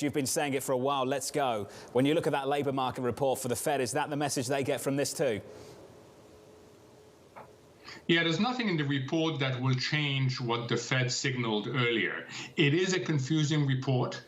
You've been saying it for a while, let's go. When you look at that labour market report for the Fed, is that the message they get from this too? Yeah, there's nothing in the report that will change what the Fed signaled earlier. It is a confusing report.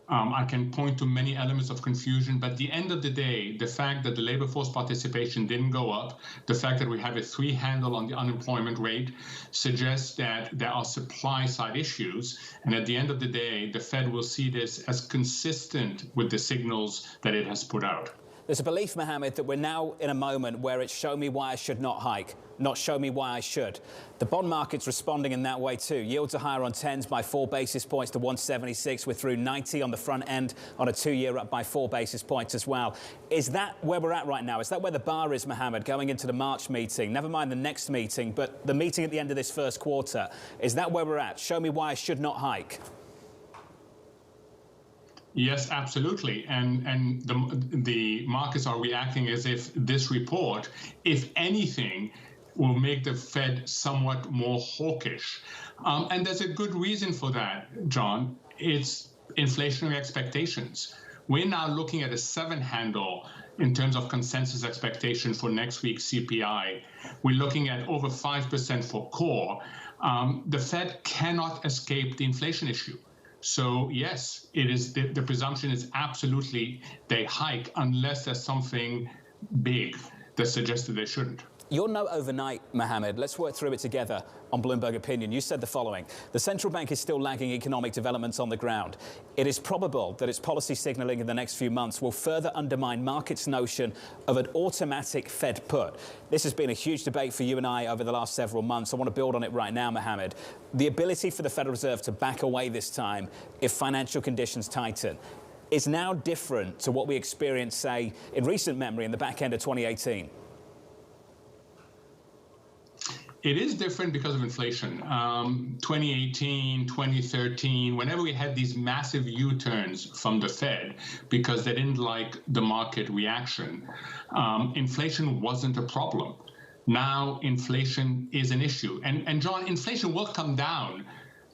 I can point to many elements of confusion, but at the end of the day, the fact that the labor force participation didn't go up, the fact that we have a 3 handle on the unemployment rate suggests that there are supply side issues. And at the end of the day, the Fed will see this as consistent with the signals that it has put out. There's a belief, Mohamed, that we're now in a moment where it's show me why I should not hike, not show me why I should. The bond market's responding in that way too. Yields are higher on 10s by 4 basis points to 176. We're through 90 on the front end on a 2-year up by 4 basis points as well. Is that where we're at right now? Is that where the bar is, Mohamed, going into the March meeting? Never mind the next meeting, but the meeting at the end of this first quarter. Is that where we're at? Show me why I should not hike. Yes, absolutely. And the markets are reacting as if this report, if anything, will make the Fed somewhat more hawkish. And there's a good reason for that, John. It's inflationary expectations. We're now looking at a 7 handle in terms of consensus expectation for next week's CPI. We're looking at over 5% for core. The Fed cannot escape the inflation issue. So yes, it is the presumption is absolutely they hike unless there's something big that suggests that they shouldn't. Your note overnight, Mohamed, let's work through it together on Bloomberg Opinion. You said the following: the central bank is still lagging economic developments on the ground. It is probable that its policy signalling in the next few months will further undermine markets' notion of an automatic Fed put. This has been a huge debate for you and I over the last several months. I want to build on it right now, Mohamed. The ability for the Federal Reserve to back away this time if financial conditions tighten is now different to what we experienced, say, in recent memory in the back end of 2018. It is different because of inflation. 2018, 2013, whenever we had these massive U-turns from the Fed because they didn't like the market reaction, inflation wasn't a problem. Now inflation is an issue. And John, inflation will come down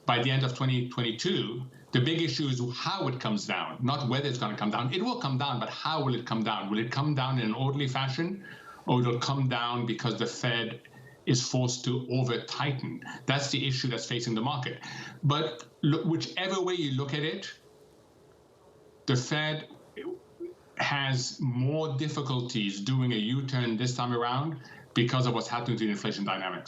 by the end of 2022. The big issue is how it comes down, not whether it's going to come down. It will come down, but how will it come down? Will it come down in an orderly fashion, or will it come down because the Fed is forced to over-tighten? That's the issue that's facing the market. But look, whichever way you look at it, the Fed has more difficulties doing a U-turn this time around because of what's happening to the inflation dynamics.